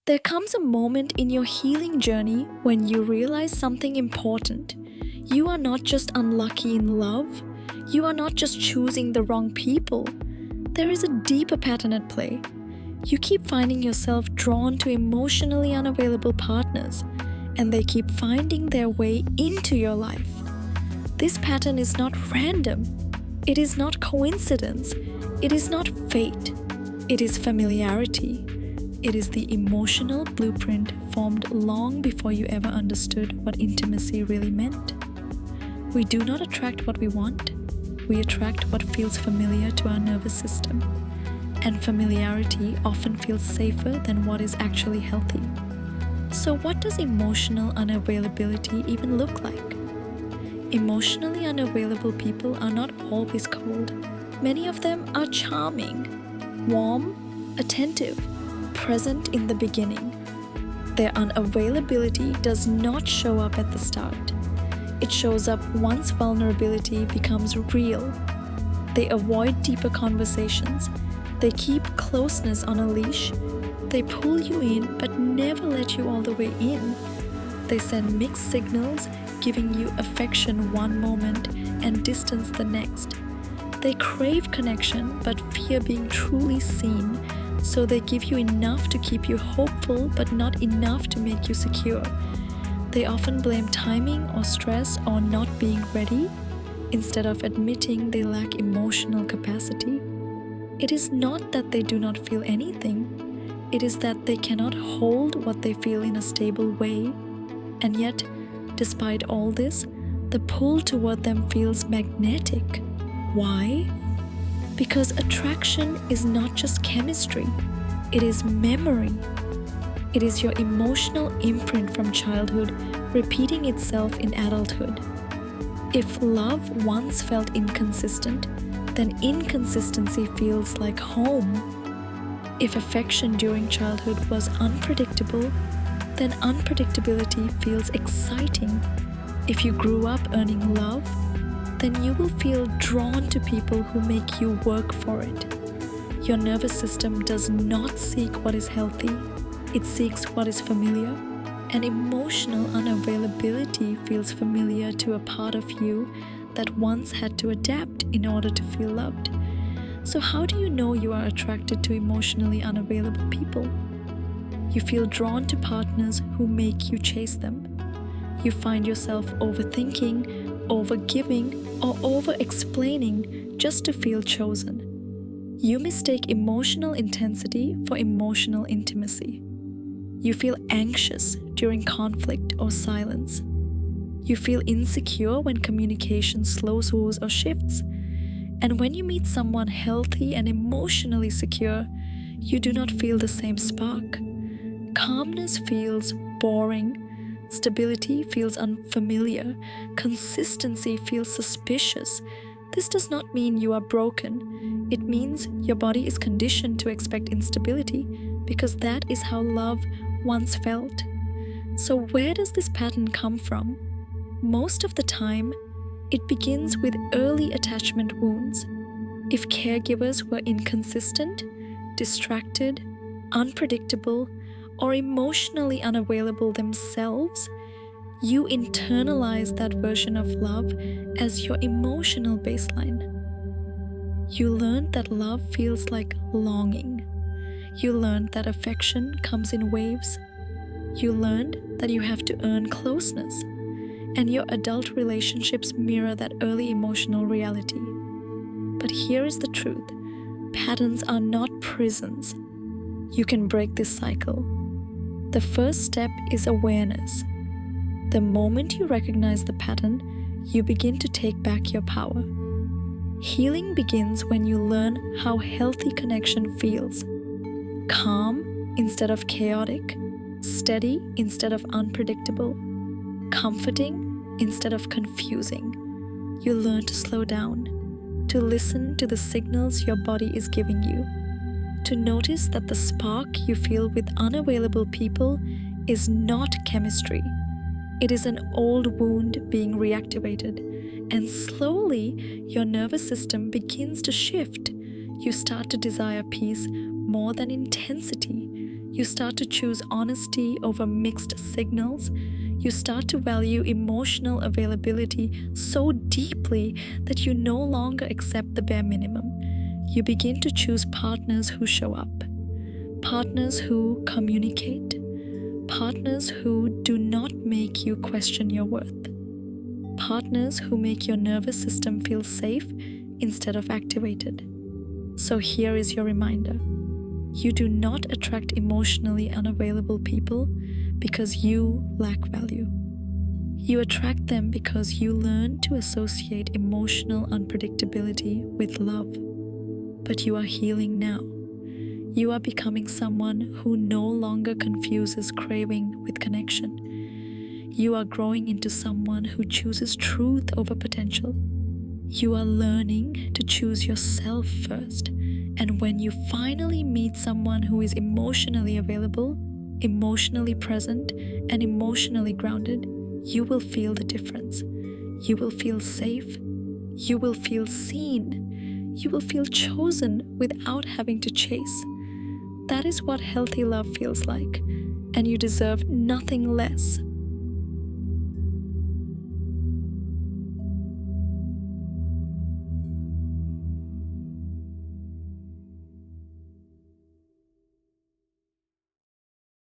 There comes a moment in your healing journey when you realize something important. You are not just unlucky in love, you are not just choosing the wrong people. There is a deeper pattern at play. You keep finding yourself drawn to emotionally unavailable partners, and they keep finding their way into your life. This pattern is not random. It is not coincidence. It is not fate. It is familiarity. It is the emotional blueprint formed long before you ever understood what intimacy really meant. We do not attract what we want. We attract what feels familiar to our nervous system. And familiarity often feels safer than what is actually healthy. So what does emotional unavailability even look like? Emotionally unavailable people are not always cold. Many of them are charming, warm, attentive, present in the beginning. Their unavailability does not show up at the start. It shows up once vulnerability becomes real. They avoid deeper conversations. They keep closeness on a leash. They pull you in but never let you all the way in. They send mixed signals, giving you affection one moment and distance the next. They crave connection but fear being truly seen, so they give you enough to keep you hopeful but not enough to make you secure. They often blame timing or stress or not being ready instead of admitting they lack emotional capacity. It is not that they do not feel anything, it is that they cannot hold what they feel in a stable way. And yet, despite all this, the pull toward them feels magnetic. Why? Because attraction is not just chemistry, it is memory. It is your emotional imprint from childhood repeating itself in adulthood. If love once felt inconsistent, then inconsistency feels like home. If affection during childhood was unpredictable, then unpredictability feels exciting. If you grew up earning love, then you will feel drawn to people who make you work for it. Your nervous system does not seek what is healthy, it seeks what is familiar, and emotional unavailability feels familiar to a part of you that once had to adapt in order to feel loved. So how do you know you are attracted to emotionally unavailable people? You feel drawn to partners who make you chase them. You find yourself overthinking, overgiving, or over-explaining just to feel chosen. You mistake emotional intensity for emotional intimacy. You feel anxious during conflict or silence. You feel insecure when communication slows or shifts. And when you meet someone healthy and emotionally secure, you do not feel the same spark. Calmness feels boring. Stability feels unfamiliar. Consistency feels suspicious. This does not mean you are broken. It means your body is conditioned to expect instability because that is how love once felt. So where does this pattern come from? Most of the time, it begins with early attachment wounds. If caregivers were inconsistent, distracted, unpredictable, or emotionally unavailable themselves, you internalize that version of love as your emotional baseline. You learned that love feels like longing. You learned that affection comes in waves. You learned that you have to earn closeness, and your adult relationships mirror that early emotional reality. But here is the truth: patterns are not prisons. You can break this cycle. The first step is awareness. The moment you recognize the pattern, you begin to take back your power. Healing begins when you learn how healthy connection feels. Calm instead of chaotic, steady instead of unpredictable, comforting instead of confusing. You learn to slow down, to listen to the signals your body is giving you, to notice that the spark you feel with unavailable people is not chemistry. It is an old wound being reactivated, and slowly your nervous system begins to shift. You start to desire peace more than intensity. You start to choose honesty over mixed signals. You start to value emotional availability so deeply that you no longer accept the bare minimum. You begin to choose partners who show up, partners who communicate, partners who do not make you question your worth, partners who make your nervous system feel safe instead of activated. So here is your reminder. You do not attract emotionally unavailable people because you lack value. You attract them because you learn to associate emotional unpredictability with love. But you are healing now. You are becoming someone who no longer confuses craving with connection. You are growing into someone who chooses truth over potential. You are learning to choose yourself first. And when you finally meet someone who is emotionally available, emotionally present, and emotionally grounded, you will feel the difference. You will feel safe. You will feel seen. You will feel chosen without having to chase. That is what healthy love feels like, and you deserve nothing less.